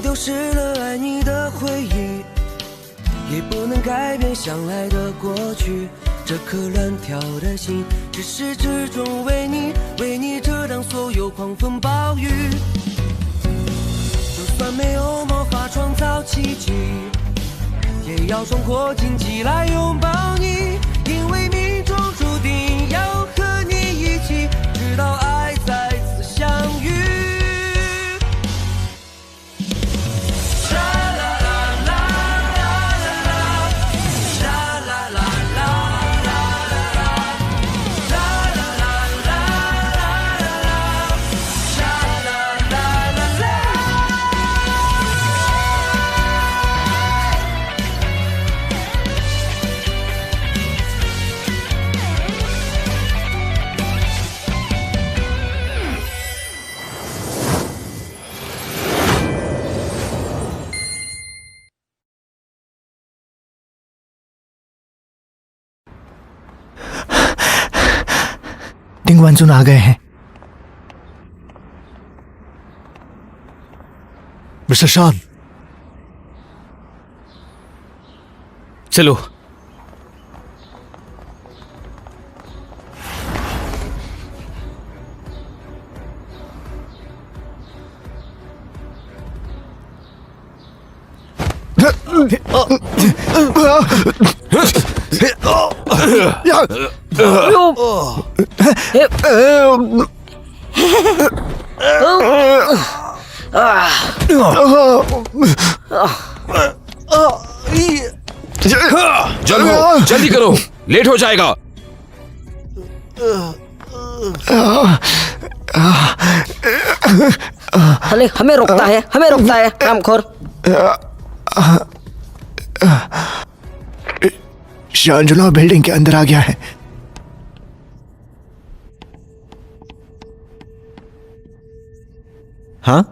丢失了爱你的回忆，也不能改变相爱的过去。这颗乱跳的心，至始至终为你遮挡所有狂风暴雨。就算没有魔法创造奇迹，也要冲破荆棘来拥抱你，因为命中注定要和你一起，直到爱再次相遇。डिंग वानचुन आ गए हैं। मिस्टर शान, चलो। जल्दी करो, लेट हो जाएगा। हमें रोकता है, कामखोर। शांजुला बिल्डिंग के अंदर आ गया है। हाँ,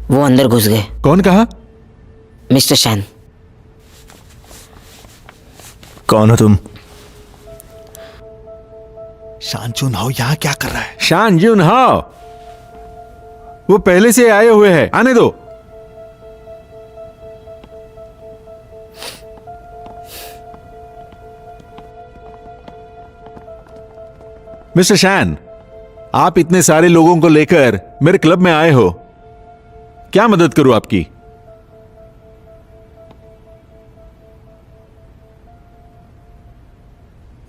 वो अंदर घुस गए। कौन कहा? मिस्टर शैन। कौन हो तुम? शांचुन हाओ यहाँ क्या कर रहा है? शान जुन हाओ, वो पहले से आए हुए हैं, आने दो। मिस्टर शैन, आप इतने सारे लोगों को लेकर मेरे क्लब में आए हो, क्या मदद करूं आपकी?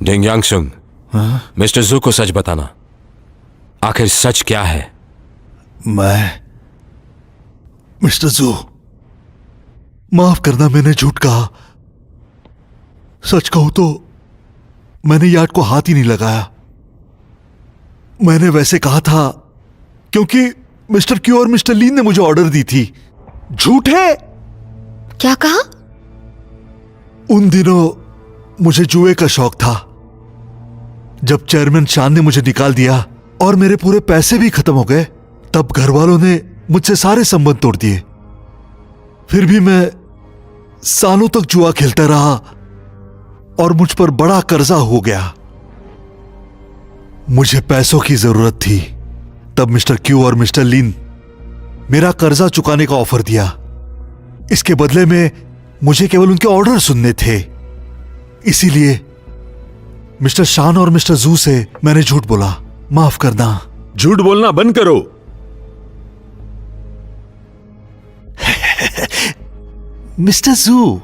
डिंग यांगसुंग, मिस्टर जू को सच बताना, आखिर सच क्या है? मिस्टर जू, माफ करना, मैंने झूठ कहा। सच कहूं तो मैंने यार्ड को हाथ ही नहीं लगाया। मैंने वैसे कहा था क्योंकि मिस्टर क्यू और मिस्टर लीन ने मुझे ऑर्डर दी थी। झूठ है। क्या कहा? उन दिनों मुझे जुए का शौक था। जब चेयरमैन शान ने मुझे निकाल दिया और मेरे पूरे पैसे भी खत्म हो गए, तब घर वालों ने मुझसे सारे संबंध तोड़ दिए। फिर भी मैं सालों तक जुआ खेलता रहा और मुझ पर बड़ा कर्जा हो गया। मुझे पैसों की जरूरत थी। तब मिस्टर क्यू और मिस्टर लिन मेरा कर्जा चुकाने का ऑफर दिया। इसके बदले में मुझे केवल उनके ऑर्डर सुनने थे। इसीलिए मिस्टर शान और मिस्टर जू से मैंने झूठ बोला। माफ करना। झूठ बोलना बंद करो। मिस्टर जू,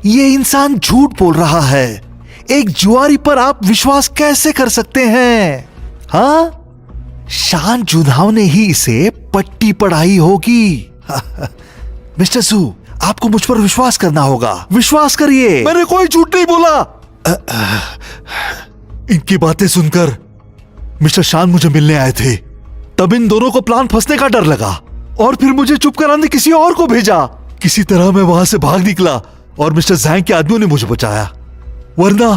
ये इंसान झूठ बोल रहा है। एक जुआरी पर आप विश्वास कैसे कर सकते हैं? हाँ, शान जुधाव ने ही इसे पट्टी पढ़ाई होगी। मिस्टर जू, आपको मुझ पर विश्वास करना होगा। विश्वास करिए, मैंने कोई झूठ नहीं बोला। इनकी बातें सुनकर मिस्टर शान मुझे मिलने आए थे। तब इन दोनों को प्लान फंसने का डर लगा और फिर मुझे चुप कराने किसी और को भेजा। किसी तरह मैं वहां से भाग निकला और मिस्टर जैंग के आदमियों ने मुझे बचाया, वरना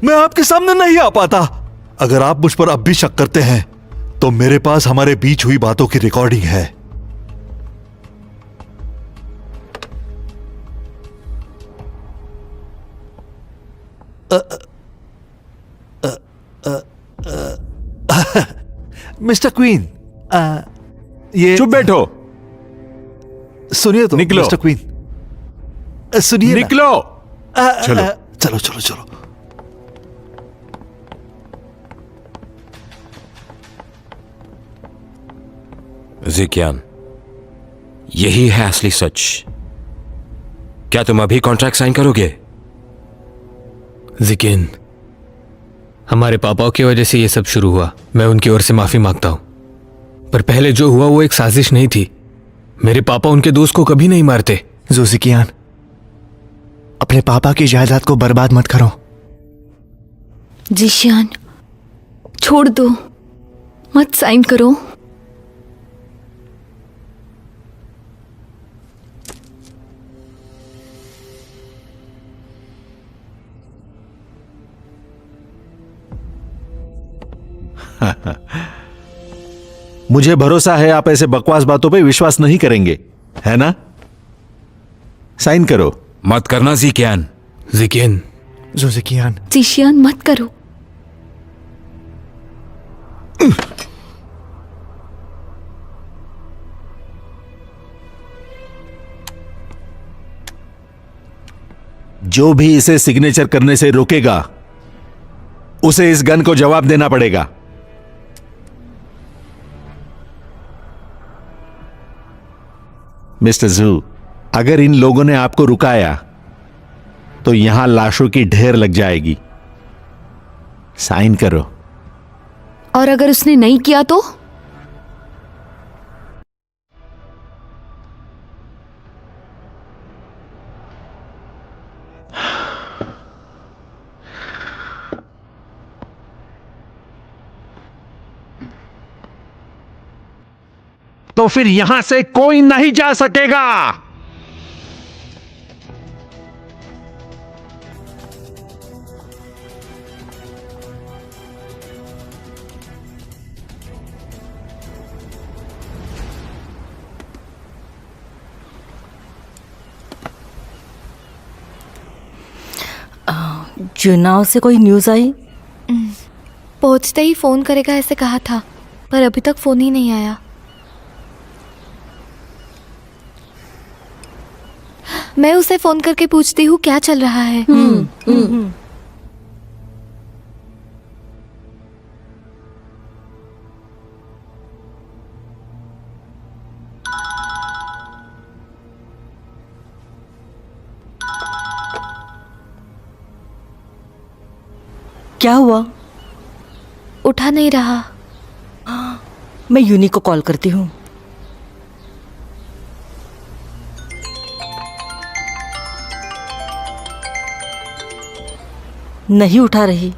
मैं आपके सामने नहीं आ पाता। अगर आप मुझ पर अब भी शक करते हैं तो मेरे पास हमारे बीच हुई बातों की रिकॉर्डिंग है। मिस्टर क्वीन, ये चुप बैठो। सुनिए तो निकलो। मिस्टर क्वीन, सुनिए ना। निकलो। चलो। चलो चलो चलो। जिकियान, यही है असली सच। क्या तुम अभी कॉन्ट्रैक्ट साइन करोगे? जिकिन, हमारे पापाओं की वजह से ये सब शुरू हुआ। मैं उनकी ओर से माफी मांगता हूं, पर पहले जो हुआ वो एक साजिश नहीं थी। मेरे पापा उनके दोस्त को कभी नहीं मारते। ज़ुज़िकियान, अपने पापा की जायदाद को बर्बाद मत करो। जिशियान, छोड़ दो, मत साइन करो। मुझे भरोसा है आप ऐसे बकवास बातों पे विश्वास नहीं करेंगे, है ना? साइन करो। मत करना जिकियान। जिकिन, ज़ुज़िकियान, जिशियान, मत करो। जो भी इसे सिग्नेचर करने से रोकेगा उसे इस गन को जवाब देना पड़ेगा। मिस्टर जू, अगर इन लोगों ने आपको रुकाया तो यहां लाशों की ढेर लग जाएगी। साइन करो। और अगर उसने नहीं किया तो? तो फिर यहां से कोई नहीं जा सकेगा। जुनाव से कोई न्यूज़ आई? पहुंचते ही फोन करेगा ऐसे कहा था, पर अभी तक फोन ही नहीं आया। मैं उसे फोन करके पूछती हूँ क्या चल रहा है। क्या हुआ? उठा नहीं रहा। मैं यूनी को कॉल करती हूँ। नहीं उठा रही।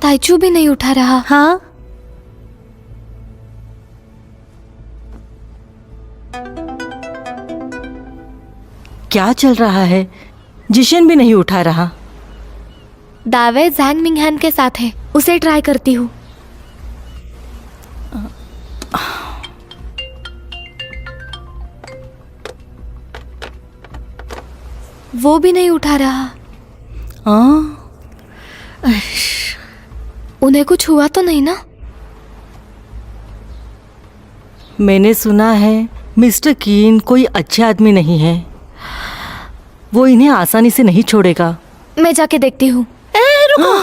ताइचू भी नहीं उठा रहा। हाँ, क्या चल रहा है? जिशन भी नहीं उठा रहा। दावे जैंग मिंगहन के साथ है, उसे ट्राई करती हूँ। वो भी नहीं उठा रहा। उन्हें कुछ हुआ तो नहीं ना? मैंने सुना है मिस्टर कीन कोई अच्छे आदमी नहीं है। वो इन्हें आसानी से नहीं छोड़ेगा। मैं जाके देखती हूँ। रुको,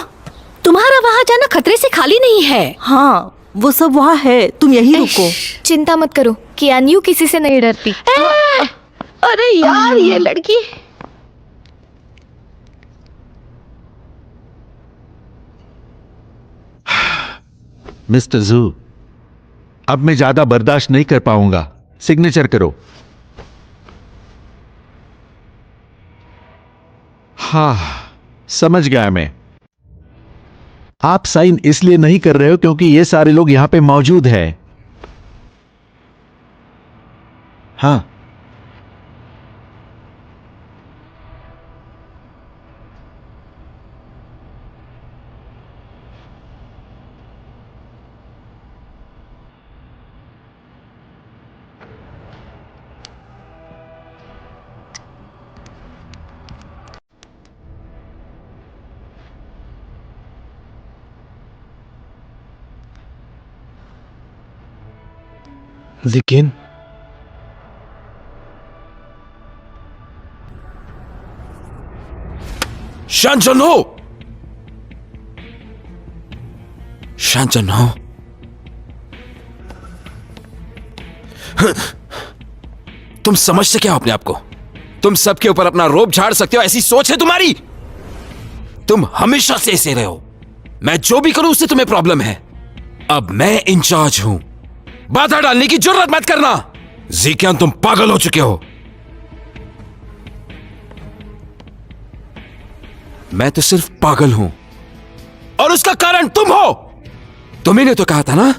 तुम्हारा वहाँ जाना खतरे से खाली नहीं है। हाँ, वो सब वहाँ है, तुम यही रुको। चिंता मत करो, कियान्यू किसी से नहीं डरती। अरे यार, ये लड़की। मिस्टर जू, अब मैं ज्यादा बर्दाश्त नहीं कर पाऊंगा। सिग्नेचर करो। हाँ, समझ गया मैं। आप साइन इसलिए नहीं कर रहे हो क्योंकि ये सारे लोग यहां पे मौजूद हैं। हाँ, जिकिन, शांचनो, शांचनो, तुम समझते क्या हो अपने आप को? तुम सबके ऊपर अपना रोब झाड़ सकते हो, ऐसी सोच है तुम्हारी? तुम हमेशा से ऐसे रहे हो। मैं जो भी करूं उससे तुम्हें प्रॉब्लम है। अब मैं इंचार्ज हूं, बाधा डालने की जरूरत मत करना। ज़ेकियान, तुम पागल हो चुके हो। मैं तो सिर्फ पागल हूं और उसका कारण तुम हो। तुम्हें तो कहा था ना,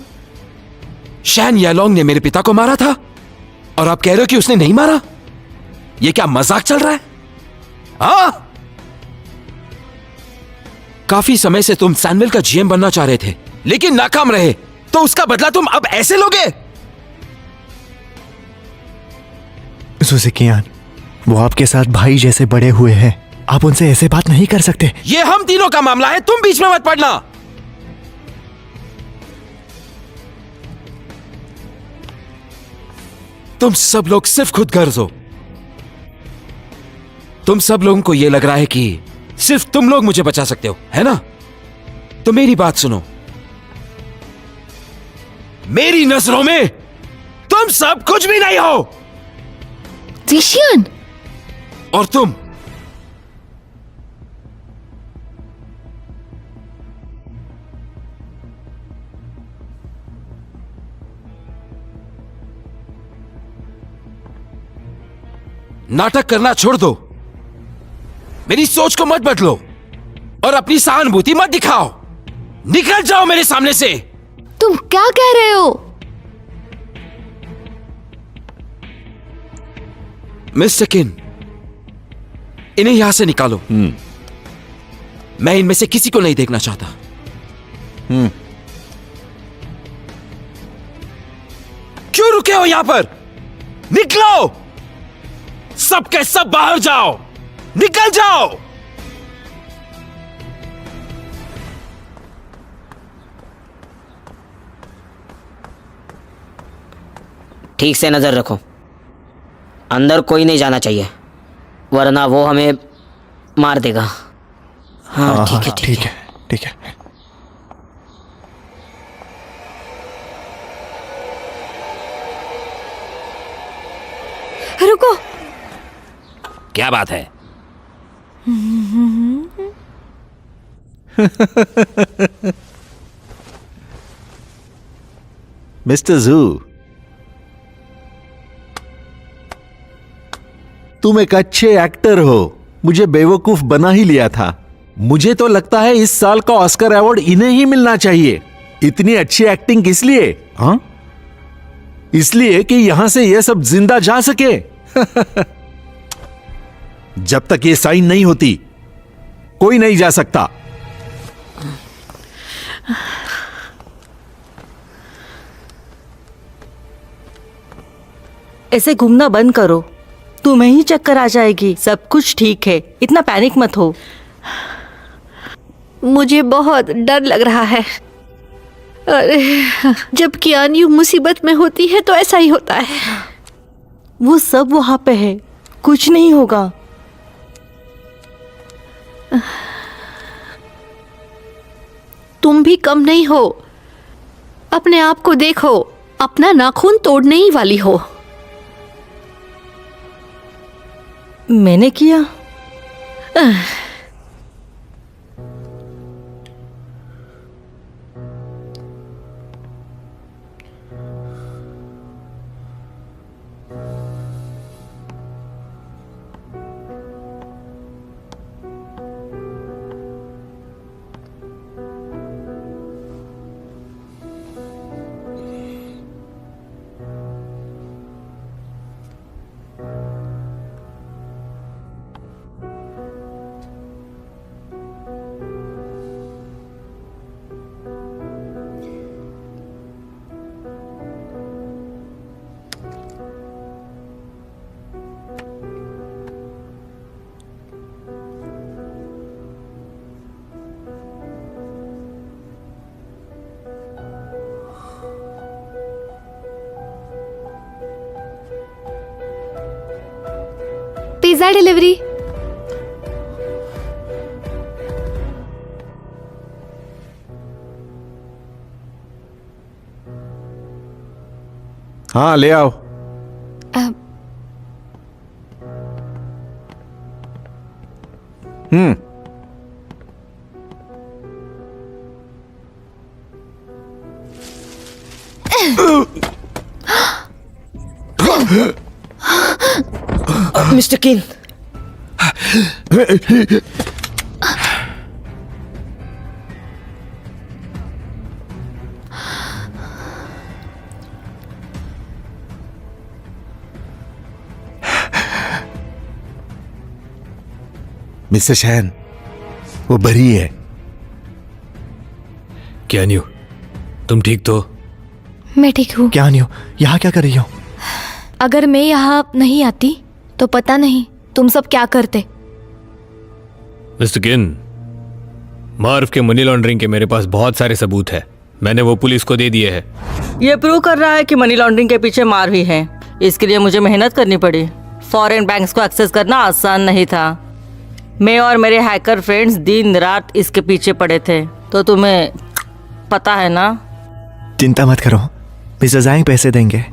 शैन यालोंग ने मेरे पिता को मारा था, और आप कह रहे हो कि उसने नहीं मारा? यह क्या मजाक चल रहा है? हाँ, काफी समय से तुम सैनविल का जीएम बनना चाह रहे थे, लेकिन नाकाम रहे, तो उसका बदला तुम अब ऐसे लोगे? ज़ेकियान, वो आपके साथ भाई जैसे बड़े हुए हैं, आप उनसे ऐसे बात नहीं कर सकते। ये हम तीनों का मामला है, तुम बीच में मत पड़ना। तुम सब लोग सिर्फ खुद गर्ज हो। तुम सब लोगों को यह लग रहा है कि सिर्फ तुम लोग मुझे बचा सकते हो, है ना? तो मेरी बात सुनो, मेरी नजरों में तुम सब कुछ भी नहीं हो। ज़ेशियान, और तुम नाटक करना छोड़ दो, मेरी सोच को मत बदलो और अपनी सहानुभूति मत दिखाओ। निकल जाओ मेरे सामने से। तुम क्या कह रहे हो? मिस्टर किन, इन्हें यहां से निकालो। मैं इनमें से किसी को नहीं देखना चाहता। क्यों रुके हो यहां पर? निकलो, सबके सब बाहर जाओ, निकल जाओ। ठीक से नजर रखो, अंदर कोई नहीं जाना चाहिए, वरना वो हमें मार देगा। हाँ, ठीक है, ठीक है। ठीक है। रुको। क्या बात है? मिस्टर जू, तुम एक अच्छे एक्टर हो, मुझे बेवकूफ बना ही लिया था। मुझे तो लगता है इस साल का ऑस्कर अवार्ड इन्हें ही मिलना चाहिए। इतनी अच्छी एक्टिंग किस लिए? हाँ, इसलिए कि यहां से यह सब जिंदा जा सके। जब तक ये साइन नहीं होती, कोई नहीं जा सकता। ऐसे घूमना बंद करो, तुम्हें ही चक्कर आ जाएगी। सब कुछ ठीक है, इतना पैनिक मत हो। मुझे बहुत डर लग रहा है। अरे, जब कियान यूं मुसीबत में होती है तो ऐसा ही होता है। वो सब वहां पे है, कुछ नहीं होगा। तुम भी कम नहीं हो, अपने आप को देखो, अपना नाखून तोड़ने ही वाली हो। मैंने किया? Pizza delivery. हाँ ले आओ। मिस्टर कीन, मिस्टर शैन, वो बरी है। क्या न्यू, तुम ठीक तो? मैं ठीक हूँ। क्या नहीं हो, यहाँ क्या कर रही हो? अगर मैं यहाँ नहीं आती तो पता नहीं तुम सब क्या करते। मिस्टर किन, मार्व के मनी लॉन्ड्रिंग के मेरे पास बहुत सारे सबूत है। मैंने वो पुलिस को दे दिए हैं। ये प्रूव कर रहा है कि मनी लॉन्ड्रिंग के पीछे मार भी है। इसके लिए मुझे मेहनत करनी पड़ी। फॉरेन बैंक्स को एक्सेस करना आसान नहीं था। मैं और मेरे हैकर फ्रेंड्स दिन रात इसके पीछे पड़े थे, तो तुम्हें पता है ना। चिंता मत करो, मिस्टर ज़ैंग पैसे देंगे।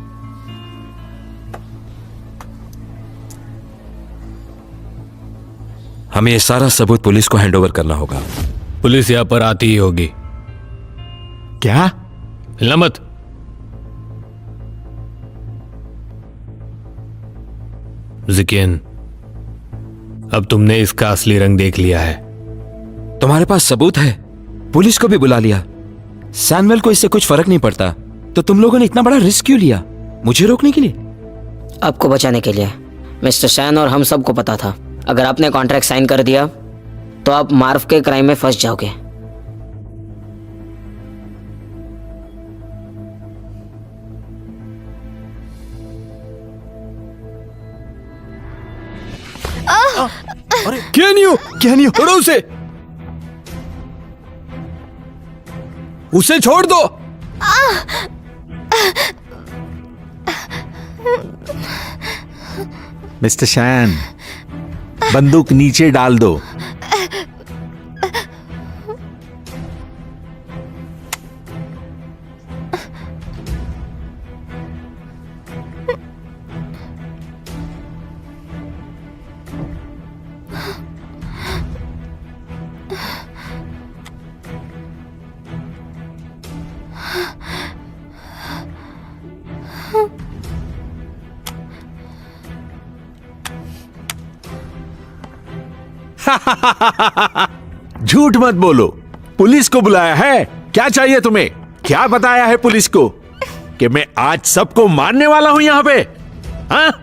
हमें ये सारा सबूत पुलिस को हैंडओवर करना होगा। पुलिस यहाँ पर आती ही होगी। क्या? हिलना मत। ज़िकिन, अब तुमने इसका असली रंग देख लिया है। तुम्हारे पास सबूत है, पुलिस को भी बुला लिया। सैमुअल को इससे कुछ फर्क नहीं पड़ता, तो तुम लोगों ने इतना बड़ा रिस्क क्यों लिया? मुझे रोकने के लिए? आपको बचाने के लिए। मिस्टर शैन और हम सबको पता था, अगर आपने कॉन्ट्रैक्ट साइन कर दिया तो आप मार्व के क्राइम में फंस जाओगे। क्या नहीं हो? छोड़ो उसे। उसे छोड़ दो। मिस्टर शैन, बंदूक नीचे डाल दो। झूठ मत बोलो, पुलिस को बुलाया है। क्या चाहिए तुम्हें? क्या बताया है पुलिस को कि मैं आज सबको मारने वाला हूं यहां पे? हाँ?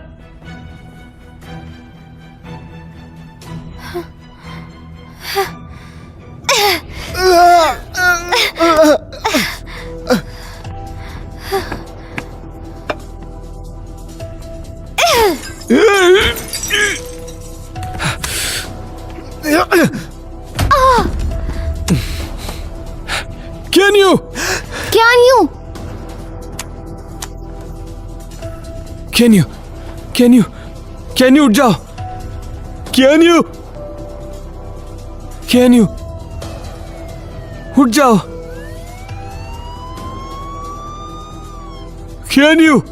कैन यू उठ जाओ। कैन यू उठ जाओ। Can you?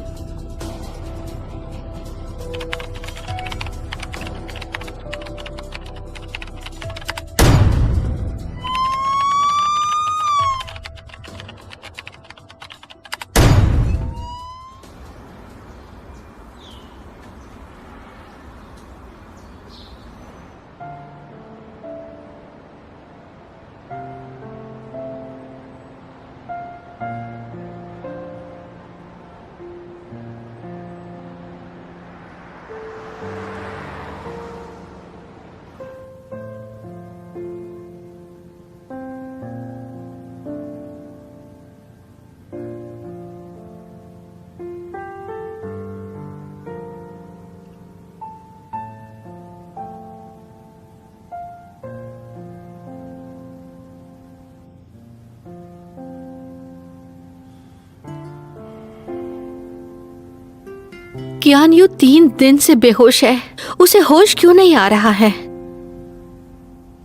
कियान यू 3 दिन से बेहोश है। उसे होश क्यों नहीं आ रहा है?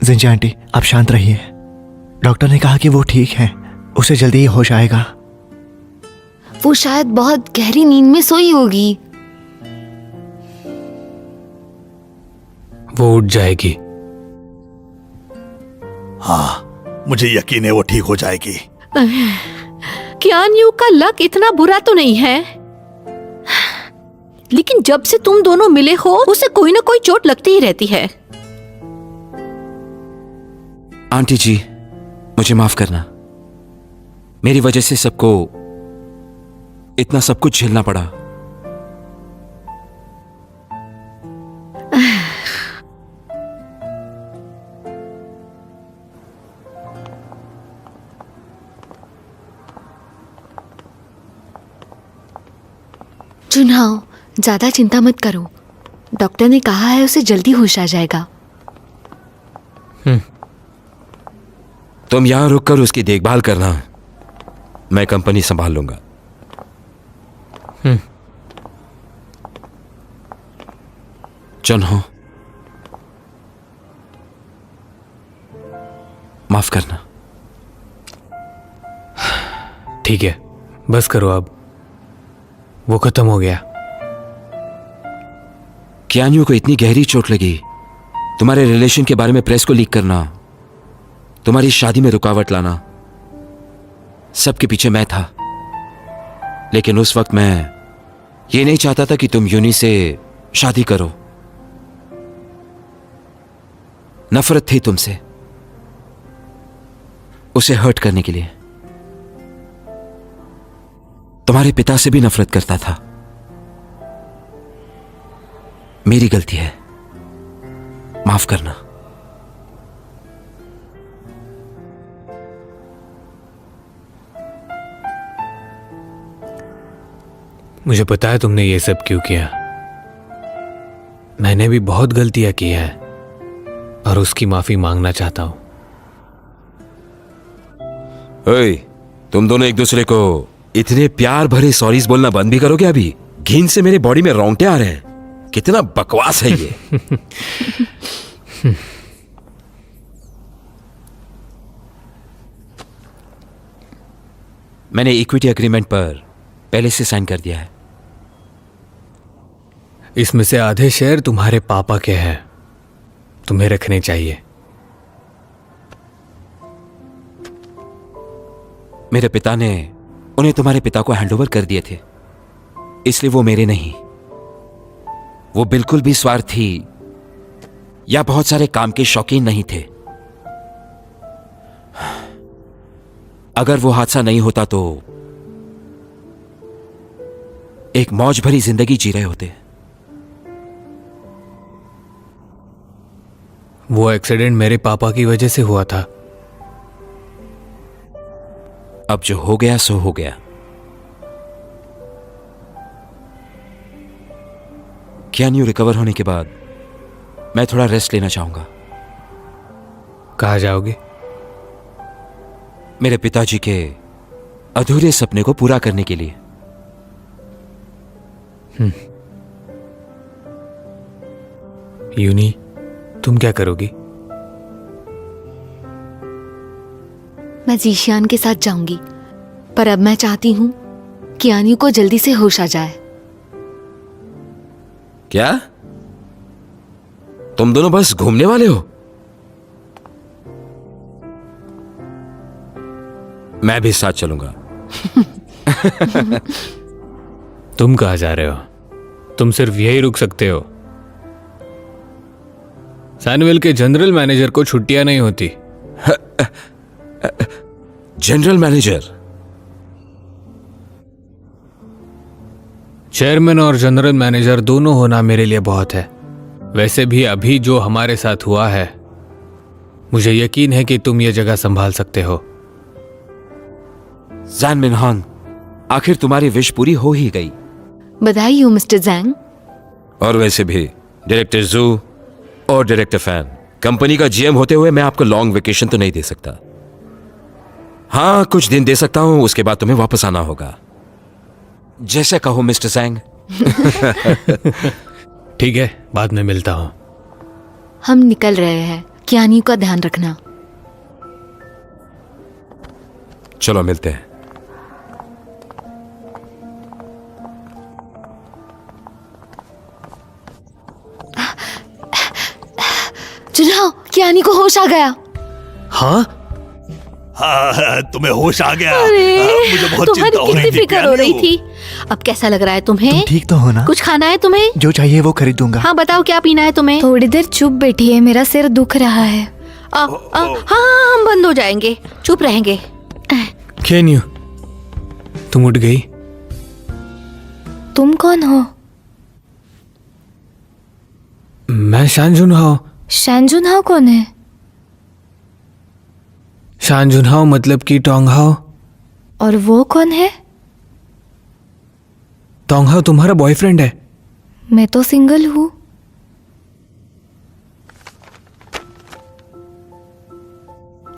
जिंजी आंटी, आप शांत रहिए। डॉक्टर ने कहा कि वो ठीक है, उसे जल्दी ही होश आएगा। वो शायद बहुत गहरी नींद में सोई होगी। वो उठ जाएगी। हाँ, मुझे यकीन है वो ठीक हो जाएगी। कियान यू का लक इतना बुरा तो नहीं है, लेकिन जब से तुम दोनों मिले हो उसे कोई ना कोई चोट लगती ही रहती है। आंटी जी, मुझे माफ करना। मेरी वजह से सबको इतना सब कुछ झेलना पड़ा। चुनाव, ज्यादा चिंता मत करो। डॉक्टर ने कहा है उसे जल्दी होश आ जाएगा। तुम यहां रुककर उसकी देखभाल करना, मैं कंपनी संभाल लूंगा। चुनाव, माफ करना। ठीक है, बस करो अब, वो खत्म हो गया। कियान यू को इतनी गहरी चोट लगी, तुम्हारे रिलेशन के बारे में प्रेस को लीक करना, तुम्हारी शादी में रुकावट लाना, सबके पीछे मैं था। लेकिन उस वक्त मैं ये नहीं चाहता था कि तुम यूनी से शादी करो। नफरत थी तुमसे, उसे हर्ट करने के लिए। तुम्हारे पिता से भी नफरत करता था। मेरी गलती है, माफ करना। मुझे पता है तुमने ये सब क्यों किया। मैंने भी बहुत गलतियां की है और उसकी माफी मांगना चाहता हूं। ओए, तुम दोनों एक दूसरे को इतने प्यार भरे सॉरीज बोलना बंद भी करोगे अभी? घिन से मेरे बॉडी में रोंगटे आ रहे हैं। कितना बकवास है ये। मैंने इक्विटी एग्रीमेंट पर पहले से साइन कर दिया है। इसमें से आधे शेयर तुम्हारे पापा के हैं, तुम्हें रखने चाहिए। मेरे पिता ने उन्हें तुम्हारे पिता को हैंडओवर कर दिए थे, इसलिए वो मेरे नहीं। वो बिल्कुल भी स्वार्थी या बहुत सारे काम के शौकीन नहीं थे। अगर वो हादसा नहीं होता तो एक मौज भरी जिंदगी जी रहे होते। वो एक्सीडेंट मेरे पापा की वजह से हुआ था। अब जो हो गया सो हो गया। कियान यू रिकवर होने के बाद मैं थोड़ा रेस्ट लेना चाहूंगा। कहाँ जाओगे? मेरे पिताजी के अधूरे सपने को पूरा करने के लिए। यूनी, तुम क्या करोगी? मैं जीशियान के साथ जाऊंगी, पर अब मैं चाहती हूँ कि आन्यू को जल्दी से होश आ जाए। क्या तुम दोनों बस घूमने वाले हो? मैं भी साथ चलूंगा। तुम कहाँ जा रहे हो? तुम सिर्फ यही रुक सकते हो। सैनवेल के जनरल मैनेजर को छुट्टियां नहीं होती। General manager? चेयरमैन और जनरल मैनेजर दोनों होना मेरे लिए बहुत है। वैसे भी अभी जो हमारे साथ हुआ है, मुझे यकीन है कि तुम ये जगह संभाल सकते हो। ज़ैन मिनहान, आखिर तुम्हारी विश पूरी हो ही गई। बधाई हो मिस्टर जैंग। और वैसे भी डायरेक्टर जू और डायरेक्टर फैन, कंपनी का जीएम होते हुए मैं आपको लॉन्ग वेकेशन तो नहीं दे सकता। हाँ, कुछ दिन दे सकता हूं, उसके बाद तुम्हें वापस आना होगा। जैसे कहो मिस्टर जैंग। ठीक है, बाद में मिलता हूं। हम निकल रहे हैं, कियानी का ध्यान रखना। चलो मिलते हैं। चुनाव कियानी को होश आ गया। हाँ? हाँ, तुम्हें होश आ गया। मुझे बहुत तुम्हारी चिंता हो रही कितनी थी। फिक्र हो रही थी। अब कैसा लग रहा है तुम्हें? तुम ठीक तो हो ना? कुछ खाना है तुम्हें? जो चाहिए वो खरीद दूंगा। हाँ बताओ क्या पीना है तुम्हें? थोड़ी देर चुप बैठिए, मेरा सिर दुख रहा है। हाँ हम बंद हो जाएंगे, चुप रहेंगे। केन्यू, तुम उठ गई? तुम कौन हो? मैं शानजुनहाओ। शानजुनहाओ कौन है? शानजुनहाओ मतलब कि टोंगहाओ। और वो कौन है? टोंगहाओ तुम्हारा बॉयफ्रेंड है। मैं तो सिंगल हूँ।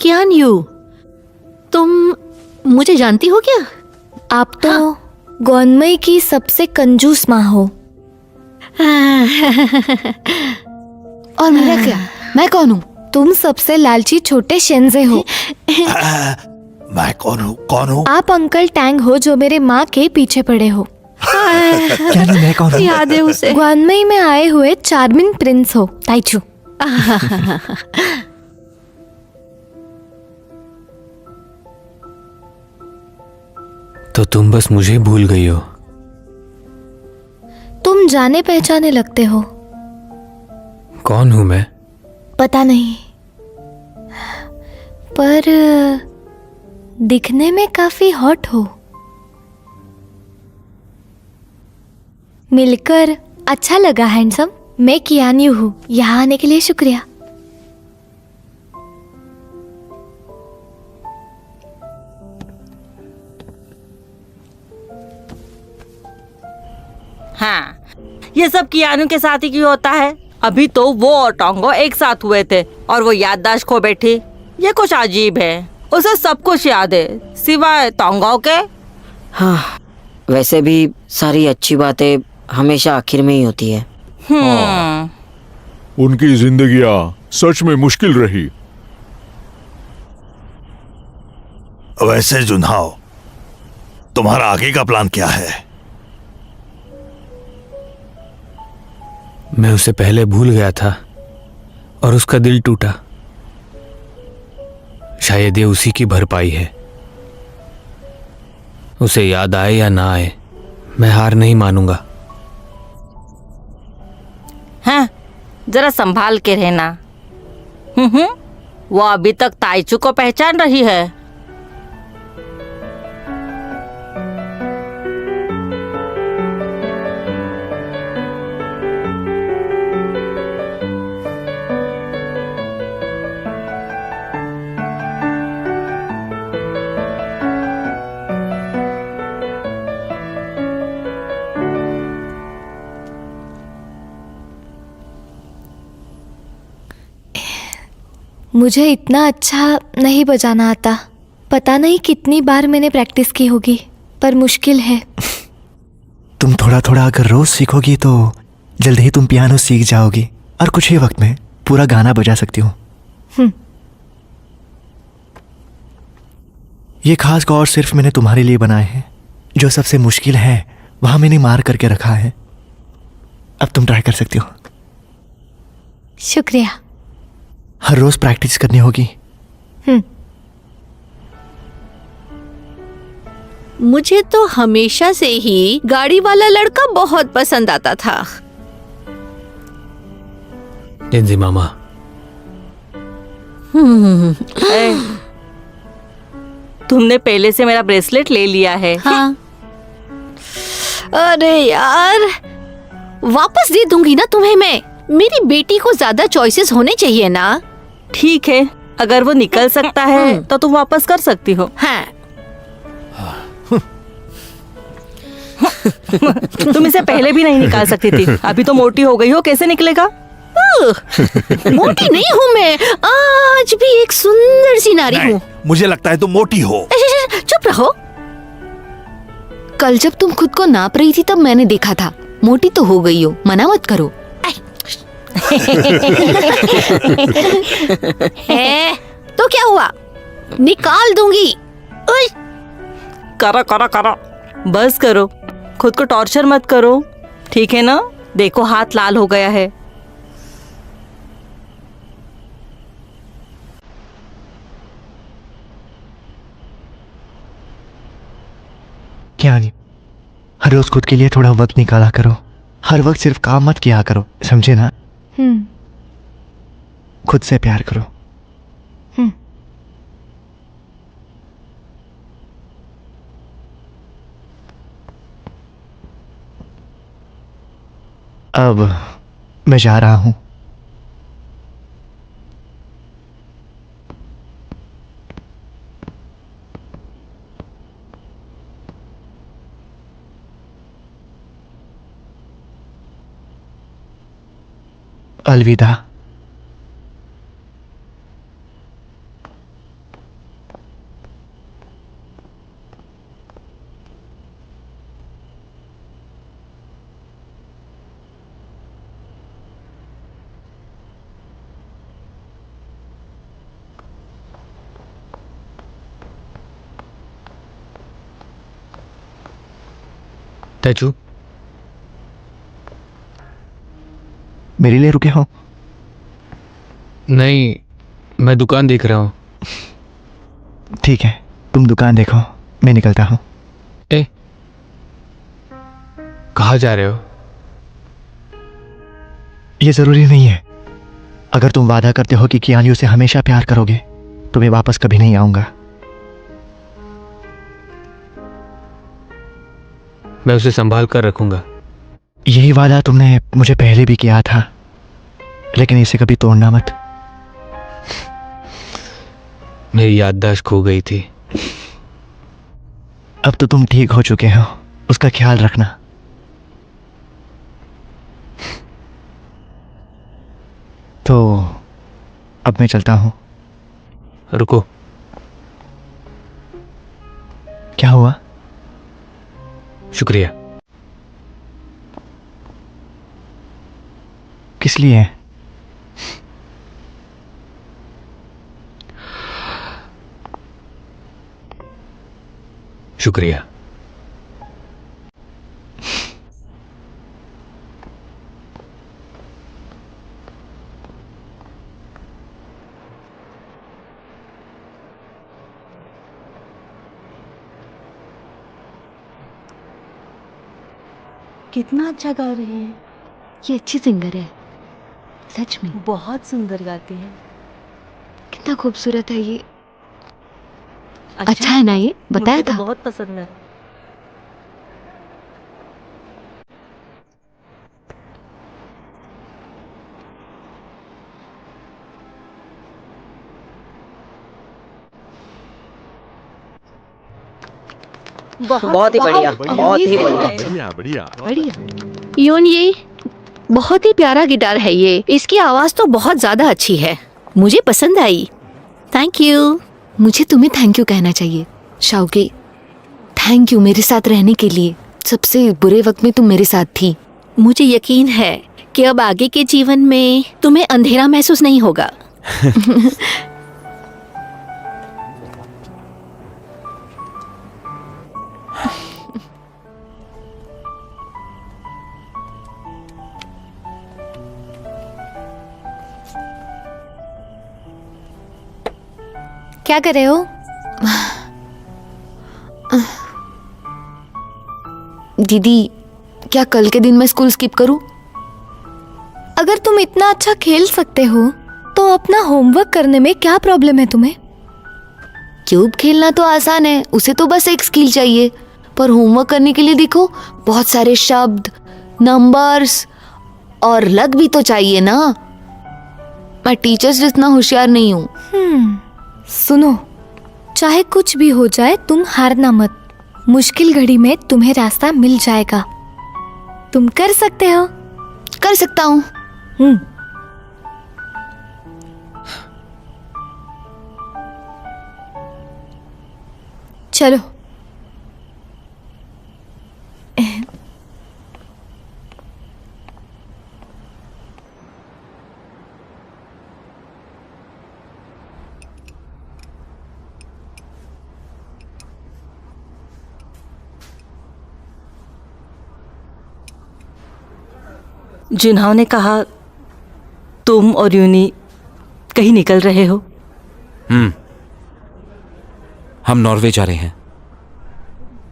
कियानयू, तुम मुझे जानती हो क्या? आप तो गौनमई की सबसे कंजूस माँ हो। और मेरा क्या? मैं कौन हूँ? तुम सबसे लालची छोटे शेंजे हो। मैं कौन हूँ? कौन हूँ? आप अंकल टैंग हो जो मेरे माँ के पीछे पड़े हो। क्या नहीं, मैं कौन हूँ? याद है उसे। ग्वानमई में आए हुए चार्मिंग प्रिंस हो, ताइचू। तो तुम बस मुझे भूल गई हो। तुम जाने पहचाने लगते हो। कौन हूं मैं? पता नहीं, पर दिखने में काफी हॉट हो। मिलकर अच्छा लगा हैंडसम। मैं कियानयू हूँ। यहाँ आने के लिए शुक्रिया। हाँ, ये सब कियानू के साथ ही क्यों होता है? अभी तो वो और टोंगो एक साथ हुए थे और वो याददाश्त खो बैठी। ये कुछ अजीब है। उसे सब कुछ याद है सिवाय टोंगो के। हाँ, वैसे भी सारी अच्छी बातें हमेशा आखिर में ही होती है। उनकी जिंदगियां सच में मुश्किल रही। वैसे जुनहाओ, तुम्हारा आगे का प्लान क्या है? मैं उसे पहले भूल गया था और उसका दिल टूटा। शायद ये उसी की भरपाई है। उसे याद आए या ना आए, मैं हार नहीं मानूंगा। हाँ, जरा संभाल के रहना। वो अभी तक ताइचू को पहचान रही है। मुझे इतना अच्छा नहीं बजाना आता। पता नहीं कितनी बार मैंने प्रैक्टिस की होगी, पर मुश्किल है। तुम थोड़ा थोड़ा अगर रोज सीखोगी तो जल्द ही तुम पियानो सीख जाओगी और कुछ ही वक्त में पूरा गाना बजा सकती हो। ये खास कॉर्ड सिर्फ मैंने तुम्हारे लिए बनाए हैं। जो सबसे मुश्किल है वहां मैंने मार करके रखा है। अब तुम ट्राई कर सकती हो। शुक्रिया। हर रोज प्रैक्टिस करनी होगी। मुझे तो हमेशा से ही गाड़ी वाला लड़का बहुत पसंद आता था। जिंजी मामा, तुमने पहले से मेरा ब्रेसलेट ले लिया है। हाँ। अरे यार, वापस दे दूंगी ना तुम्हें मैं। मेरी बेटी को ज्यादा चॉइसेस होने चाहिए ना। ठीक है, अगर वो निकल सकता है तो तुम वापस कर सकती हो। हाँ। तुम इसे पहले भी नहीं निकाल सकती थी। अभी तो मोटी हो गई हो, कैसे निकलेगा? मोटी नहीं हूँ मैं, आज भी एक सुंदर सी नारी हूँ। मुझे लगता है तुम मोटी हो। चुप रहो। कल जब तुम खुद को नाप रही थी तब मैंने देखा था। मोटी तो हो गई हो, मना मत करो। है, तो क्या हुआ, निकाल दूंगी। करो करो करो, बस करो। खुद को टॉर्चर मत करो, ठीक है ना? देखो हाथ लाल हो गया है। क्या नहीं, हर रोज खुद के लिए थोड़ा वक्त निकाला करो। हर वक्त सिर्फ काम मत किया करो, समझे ना? खुद से प्यार करो। अब मैं जा रहा हूं। अलविदा। तेजू, मेरे लिए रुके हो? नहीं, मैं दुकान देख रहा हूँ। ठीक है, तुम दुकान देखो, मैं निकलता हूँ। ए, कहाँ जा रहे हो? ये जरूरी नहीं है। अगर तुम वादा करते हो कि कियानी से हमेशा प्यार करोगे तो मैं वापस कभी नहीं आऊंगा। मैं उसे संभाल कर रखूंगा। यही वादा तुमने मुझे पहले भी किया था, लेकिन इसे कभी तोड़ना मत। मेरी याददाश्त खो गई थी। अब तो तुम ठीक हो चुके हो, उसका ख्याल रखना। तो अब मैं चलता हूं। रुको। क्या हुआ? शुक्रिया। किस लिए? शुक्रिया। कितना अच्छा गा रही है। ये अच्छी सिंगर है, सच में बहुत सुंदर गाती है। कितना खूबसूरत है ये। अच्छा है ना ये? बताया मुझे तो था। बहुत पसंद है। बहुत ही बढ़िया, बहुत ही बढ़िया। बढ़िया। यून, ये बहुत ही प्यारा गिटार है ये। इसकी आवाज तो बहुत ज्यादा अच्छी है, मुझे पसंद आई। Thank you. मुझे तुम्हें थैंक यू कहना चाहिए शाओकी। थैंक यू मेरे साथ रहने के लिए। सबसे बुरे वक्त में तुम मेरे साथ थी। मुझे यकीन है कि अब आगे के जीवन में तुम्हें अंधेरा महसूस नहीं होगा। क्या कर रहे हो? दीदी, क्या कल के दिन मैं स्कूल स्किप करूं? अगर तुम इतना अच्छा खेल सकते हो तो अपना होमवर्क करने में क्या प्रॉब्लम है तुम्हें? क्यूब खेलना तो आसान है, उसे तो बस एक स्किल चाहिए। पर होमवर्क करने के लिए देखो, बहुत सारे शब्द, नंबर्स और लग भी तो चाहिए ना। मैं टीचर्स जितना होशियार नहीं हूँ। सुनो, चाहे कुछ भी हो जाए तुम हारना मत। मुश्किल घड़ी में तुम्हें रास्ता मिल जाएगा। तुम कर सकते हो। कर सकता हूँ। चलो। जिन्हों ने कहा तुम और यूनी कहीं निकल रहे हो। हम नॉर्वे जा रहे हैं।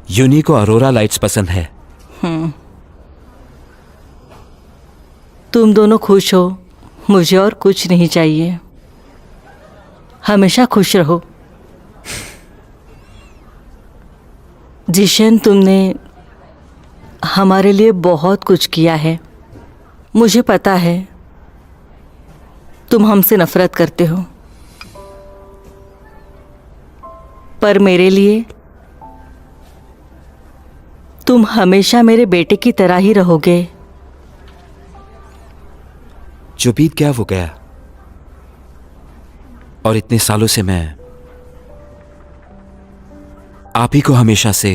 यूनी को अरोरा लाइट्स पसंद है। तुम दोनों खुश हो, मुझे और कुछ नहीं चाहिए। हमेशा खुश रहो। जिशन, तुमने हमारे लिए बहुत कुछ किया है। मुझे पता है तुम हमसे नफरत करते हो, पर मेरे लिए तुम हमेशा मेरे बेटे की तरह ही रहोगे। जो बीत गया वो गया, और इतने सालों से मैं आप ही को हमेशा से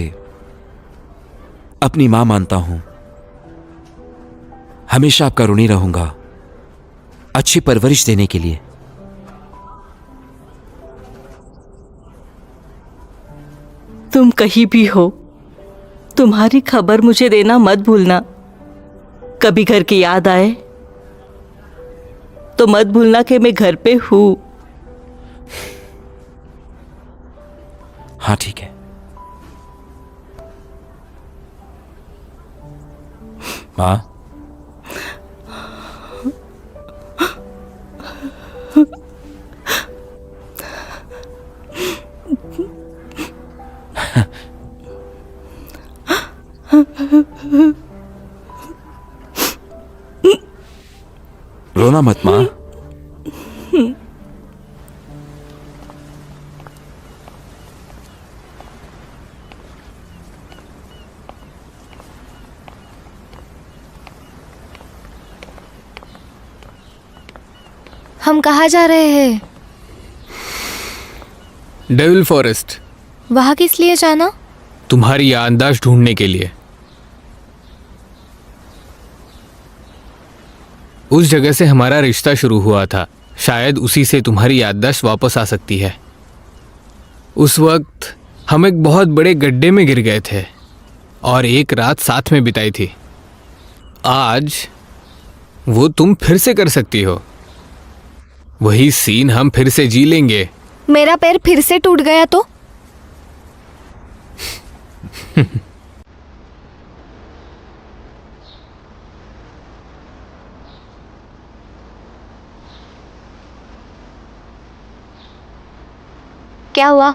अपनी मां मानता हूं। हमेशा आपका ऋणी रहूंगा, अच्छी परवरिश देने के लिए। तुम कहीं भी हो, तुम्हारी खबर मुझे देना मत भूलना। कभी घर की याद आए तो मत भूलना कि मैं घर पे हूं। हाँ ठीक है। मां, रोना मत मां। हम कहाँ जा रहे हैं? Devil forest. वहाँ किस लिए जाना? तुम्हारी याददाश्त ढूंढने के लिए। उस जगह से हमारा रिश्ता शुरू हुआ था। शायद उसी से तुम्हारी याददाश्त वापस आ सकती है। उस वक्त हम एक बहुत बड़े गड्ढे में गिर गए थे और एक रात साथ में बिताई थी। आज वो तुम फिर से कर सकती हो। वही सीन हम फिर से जी लेंगे। मेरा पैर फिर से टूट गया तो? क्या हुआ?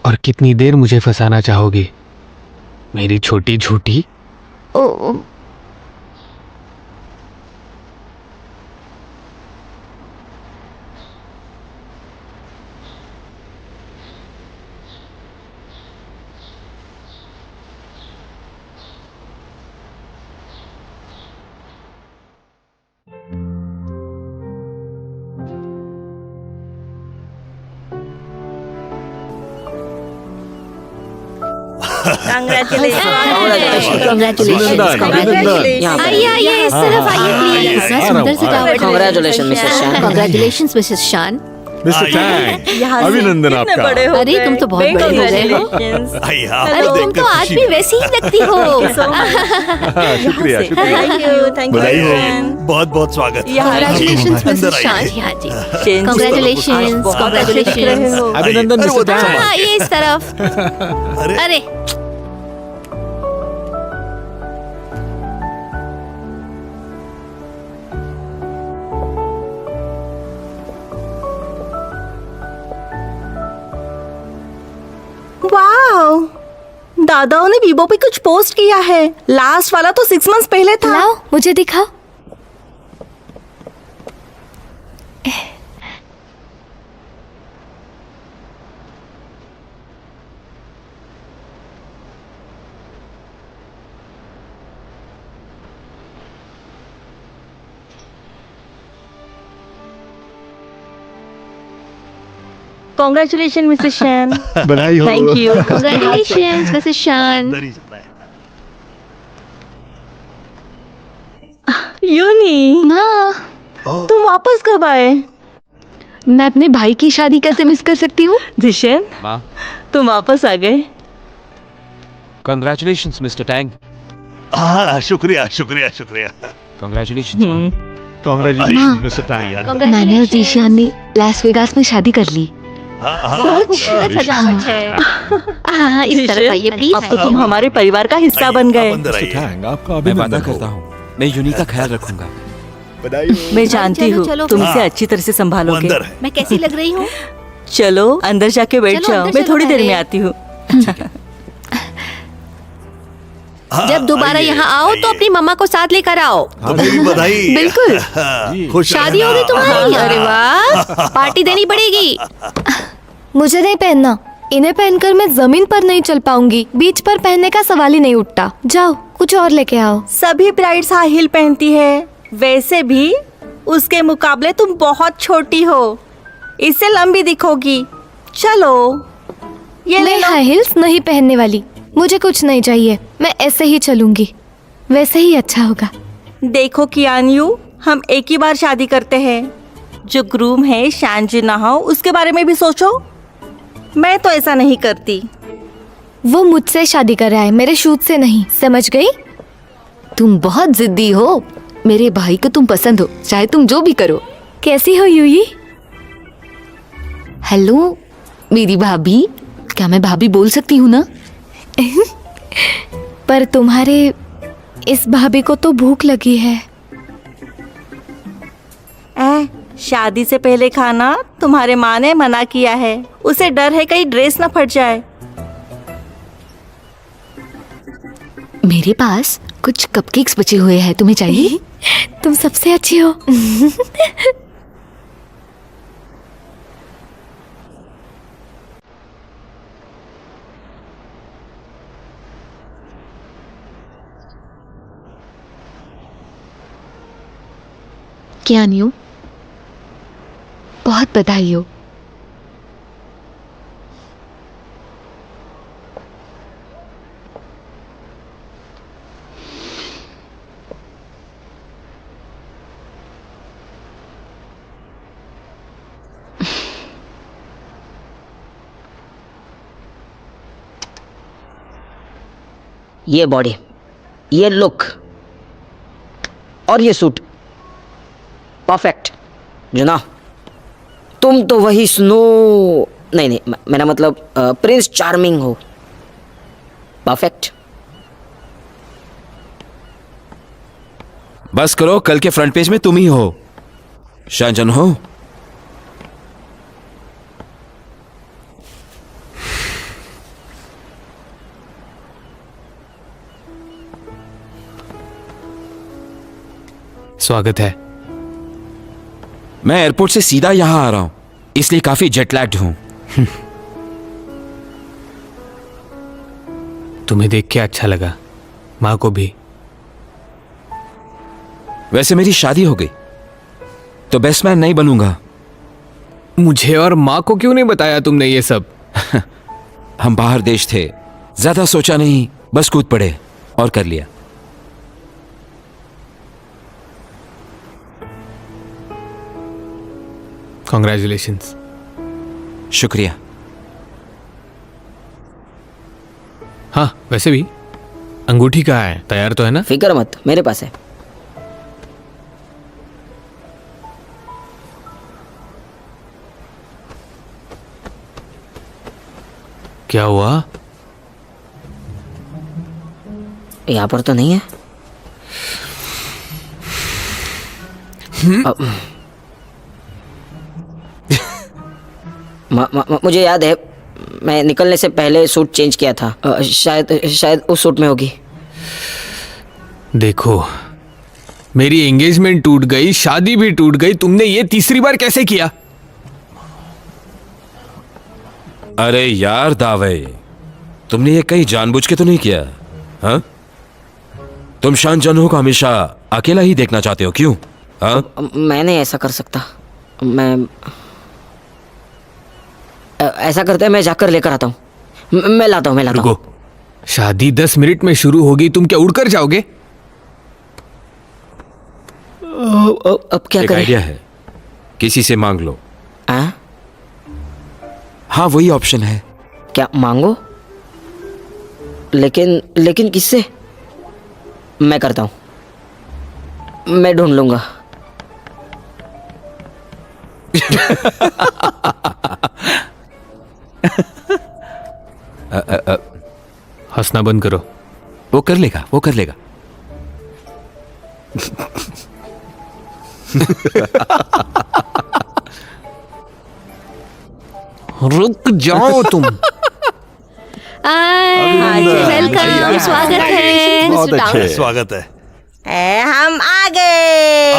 और कितनी देर मुझे फंसाना चाहोगी, मेरी छोटी झूठी? ओ, आइए आइए, इस तरफ आइए प्लीज। सुंदर सजावट। Congratulations, Mrs. Shan. Congratulations, Mrs. Shan. Mister Tang, अभिनंदन आपका। अरे तुम तो बहुत बड़े हो गए हो। अरे तुम तो आज भी वैसी ही लगती हो। शुक्रिया शुक्रिया। बधाई हो, बहुत बहुत स्वागत। Congratulations, Mrs. Shan. हाँ जी। Congratulations, congratulations. अभिनंदन मिस्टर टैंग। हाँ, ये इस तरफ। अरे वाओ, दादाओं ने वीबो पे कुछ पोस्ट किया है। लास्ट वाला तो 6 months पहले था। लाओ मुझे दिखाओ। Congratulations, Mrs. Shan. बधाई हो। Thank you. congratulations, Mrs. Shan. यूनी, हाँ, तुम वापस कब आए? मैं अपने भाई की शादी कैसे मिस कर सकती हूँ? जिशन, मां, तुम वापस आ गए। congratulations, Mr. Tang. हाँ, शुक्रिया शुक्रिया शुक्रिया। Congratulations. कांग्रेचुलेशन मिस्टर टैंग यार। मैंने और जीशान ने लास वेगास में शादी कर ली। बहुत सजावट है। हाँ, इस तरफ आइए प्लीज। अब तो तुम हमारे परिवार का हिस्सा बन गए। मैं वादा करता हूँ मैं यूनी का ख्याल रखूंगा। मैं जानती चलो, हूँ चलो, तुम इसे अच्छी तरह से संभालोगे। मैं कैसी लग रही हूँ? चलो अंदर जाके बैठ चलो, जाओ, अंदर मैं चलो थोड़ी देर पहले। में आती हूँ। जब दोबारा यहाँ आओ तो अपनी मम्मा को साथ लेकर आओ। मेरी बधाई। बिल्कुल। खुश शादी रहना। होगी तुम्हारी। अरे वाह, पार्टी देनी पड़ेगी। मुझे नहीं पहनना। इन्हें पहनकर मैं जमीन पर नहीं चल पाऊंगी। बीच पर पहनने का सवाल ही नहीं उठता। जाओ कुछ और लेके आओ। सभी ब्राइड्स हाई हील पहनती है। वैसे भी उसके मुकाबले तुम बहुत छोटी हो, इससे लंबी दिखोगी। चलो ये ले मैं लो। हाई हील्स नहीं पहनने वाली। मुझे कुछ नहीं चाहिए। मैं ऐसे ही चलूंगी। वैसे ही अच्छा होगा। देखो कियानयू, हम एक ही बार शादी करते हैं। जो ग्रूम है शान जिन्नाहो, उसके बारे में भी सोचो। मैं तो ऐसा नहीं करती। वो मुझसे शादी कर रहा है, मेरे शूट से नहीं। समझ गई? तुम बहुत जिद्दी हो। मेरे भाई को तुम पसंद हो, चाहे तुम जो भी करो। कैसी हो यूई? हेलो मेरी भाभी। क्या मैं भाभी बोल सकती हूँ ना? पर तुम्हारे इस भाभी को तो भूख लगी है। शादी से पहले खाना तुम्हारे माँ ने मना किया है। उसे डर है कहीं ड्रेस ना फट जाए। मेरे पास कुछ कपकेक्स बचे हुए हैं, तुम्हें चाहिए? तुम सबसे अच्छी हो। क्या न्यू? बहुत बधाई हो। ये बॉडी, ये लुक और ये सूट परफेक्ट। जुना, तुम तो वही स्नो नहीं, मेरा मतलब प्रिंस चार्मिंग हो। परफेक्ट। बस करो, कल के फ्रंट पेज में तुम ही हो। शानजन हो। स्वागत है। मैं एयरपोर्ट से सीधा यहां आ रहा हूं, इसलिए काफी जेटलैग्ड हूं। तुम्हें देख के अच्छा लगा, माँ को भी। वैसे मेरी शादी हो गई तो बेस्टमैन नहीं बनूंगा। मुझे और माँ को क्यों नहीं बताया तुमने ये सब? हम बाहर देश थे, ज्यादा सोचा नहीं, बस कूद पड़े और कर लिया। कॉन्ग्रेचुलेशंस। शुक्रिया। हाँ वैसे भी अंगूठी कहाँ है? तैयार तो है ना? फिक्र मत, मेरे पास है। क्या हुआ? यहाँ पर तो नहीं है। मुझे याद है, मैं निकलने से पहले सूट चेंज किया था। शायद उस सूट में होगी। देखो, मेरी एंगेजमेंट टूट गई, शादी भी टूट गई, तुमने ये तीसरी बार कैसे किया? अरे यार दावे, तुमने ये कहीं जानबूझ के तो नहीं किया? हाँ? तुम शान जनहो को हमेशा अकेला ही देखना चाहते हो, क्यों? हाँ? मैं नहीं ऐसा कर सकता। मैं ऐसा करते हैं, मैं जाकर लेकर आता हूँ। मैं लाता हूँ। रुको, शादी 10 मिनट में शुरू होगी, तुम क्या उड़कर जाओगे? अब क्या एक करें? आइडिया है, किसी से मांग लो। हाँ? हाँ वही ऑप्शन है। क्या मांगो? लेकिन किससे? मैं करता हूँ, मैं ढूंढ लूंगा। हंसना बंद करो। वो कर लेगा, वो कर लेगा। रुक जाओ तुम। वेलकम, स्वागत है। बहुत अच्छे। स्वागत है। हम आ गए।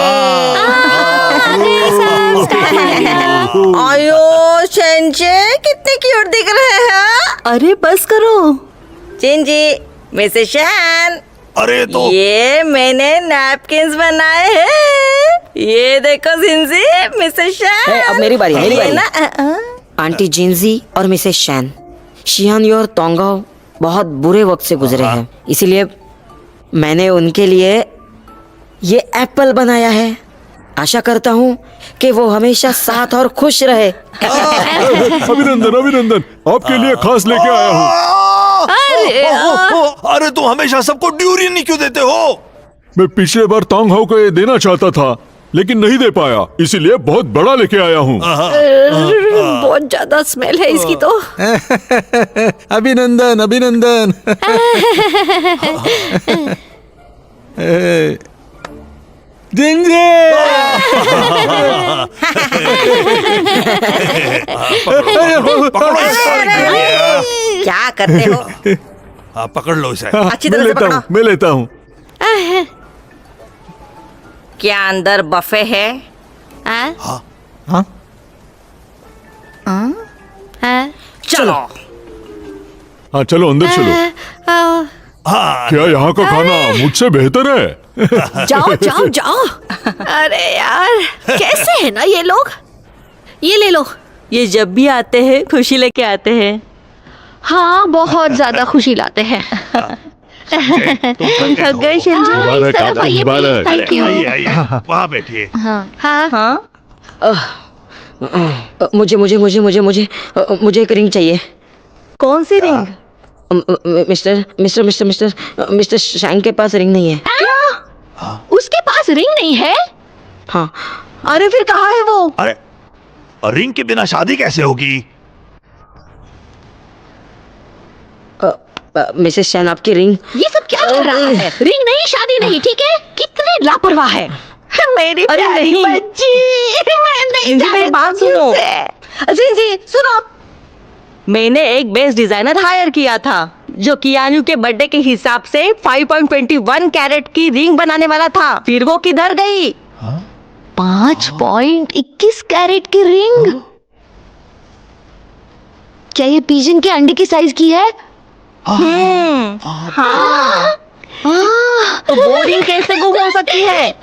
आयो चेंजे, कितने क्यूट दिख रहे हैं। अरे बस करो। चेंजी, मिसेस शैन, अरे तो ये मैंने नैपकिंस बनाए हैं। ये देखो जिंजी, मिसेस शैन। अब मेरी बारी, मेरी बारी। ना आंटी जिंजी और मिसेस शैन, शियान और तोंगाओ बहुत बुरे वक्त से गुजरे हैं, इसीलिए मैंने उनके लिए ये एप्पल बनाया है। आशा करता हूँ कि वो हमेशा साथ और खुश रहे। अभिनंदन अभिनंदन, आपके लिए खास लेके आया हूँ। अरे तुम हमेशा सबको ड्यूरियन नहीं क्यों देते हो? मैं पिछले बार तांग हाउ को ये देना चाहता था, लेकिन नहीं दे पाया, इसीलिए बहुत बड़ा लेके आया हूँ। बहुत ज्यादा स्मेल है इसकी तो। अभिनंदन अभिनंदन। जिंजी। क्या करते हो? हाँ, पकड़ लो इसे। अच्छी तरह से पकड़ो। मैं लेता हूँ। क्या अंदर बफे है? चलो। हाँ चलो अंदर चलो। क्या यहाँ का खाना मुझसे बेहतर है? जाओ जाओ जाओ। अरे यार, कैसे है ना ये लोग। ये ले लो। ये जब भी आते हैं खुशी लेके आते हैं। हाँ, बहुत ज्यादा खुशी लाते हैं। थक गए शिंजी, इस तरफ आइए प्लीज। Thank you. वहाँ बैठिए। हाँ मुझे मुझे मुझे मुझे मुझे मुझे एक रिंग चाहिए। कौन सी ring? Mister mister mister mister mister Shang के पास रिंग नहीं है। उसके पास रिंग नहीं है? हाँ। अरे फिर कहाँ है वो? अरे रिंग के बिना शादी कैसे होगी? मिसेस शैन, आपकी रिंग। ये सब क्या चल रहा है? रिंग नहीं, शादी नहीं, ठीक है? कितने लापरवाह है। मेरी प्यारी बच्ची, मेरी बात सुनो। जी सुनो, मैंने एक बेस्ट डिजाइनर हायर किया था जो कियानू के बर्थडे के हिसाब से 5.21 कैरेट की रिंग बनाने वाला था। फिर वो किधर गई? 5.21 कैरेट की रिंग? क्या ये पिजन के अंडे की साइज की है? तो वो रिंग कैसे गुम हो सकती है?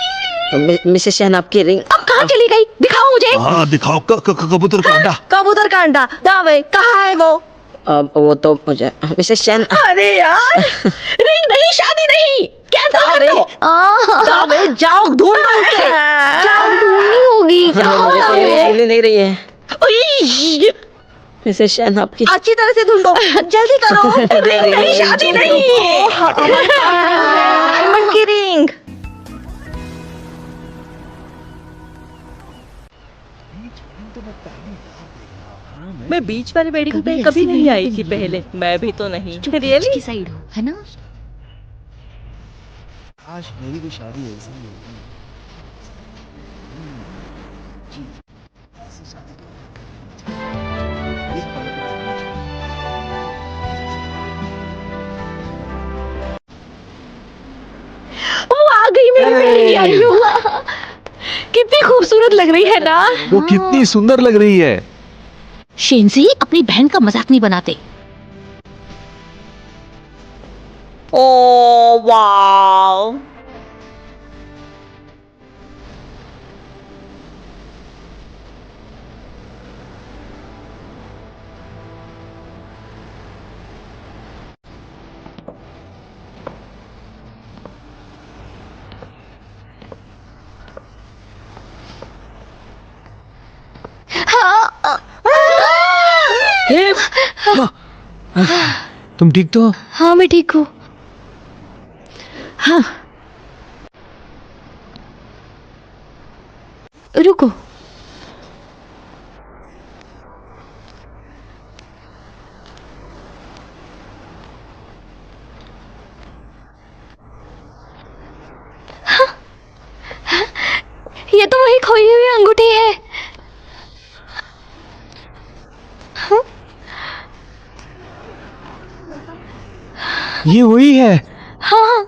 मिसेस शैन, आपकी रिंग। अब कहाँ चली गई? दिखाओ मुझे। हाँ दिखाओ। कबूतर का अंडा। कबूतर का अंडा। दावे कहाँ है वो? वो तो मुझे मिसेस शैन। अरे यार, रिंग नहीं, शादी नहीं, कैंसिल कर दो। दावे जाओ ढूंढो उसे। जाओ, ढूंढनी होगी। मिल नहीं रही है। मिसेस शैन, आपकी। अच्छी तरह से ढूंढो, जल्दी करो। रिंग नहीं, शादी नहीं। डायमंड की रिंग। मैं बीच वाली वेडिंग पे कभी नहीं आई थी पहले। मैं भी तो नहीं। रियली? साइड हो, है ना? आज मेरी भी शादी ऐसी ही होगी। वो आ गई मेरी बेटी यारियों। कितनी खूबसूरत लग रही है ना? वो कितनी सुंदर लग रही है। शिंजी, अपनी बहन का मजाक नहीं बनाते। Oh wow. तुम ठीक तो? हाँ, मैं ठीक हूँ। हाँ, रुको। ये तो वही खोई हुई अंगूठी है। ये वही है। हाँ।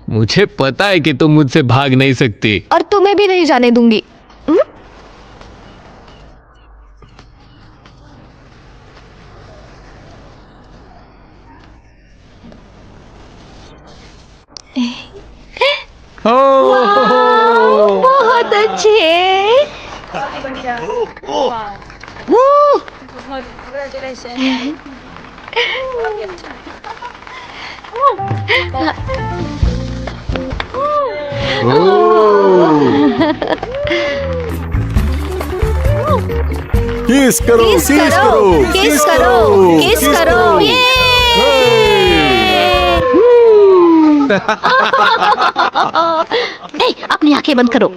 मुझे पता है कि तुम मुझसे भाग नहीं सकती। और तुम्हें भी नहीं जाने दूंगी। बहुत अच्छे। किस करो, किस करो, किस करो, किस करो। ए, अपनी आंखें बंद करो।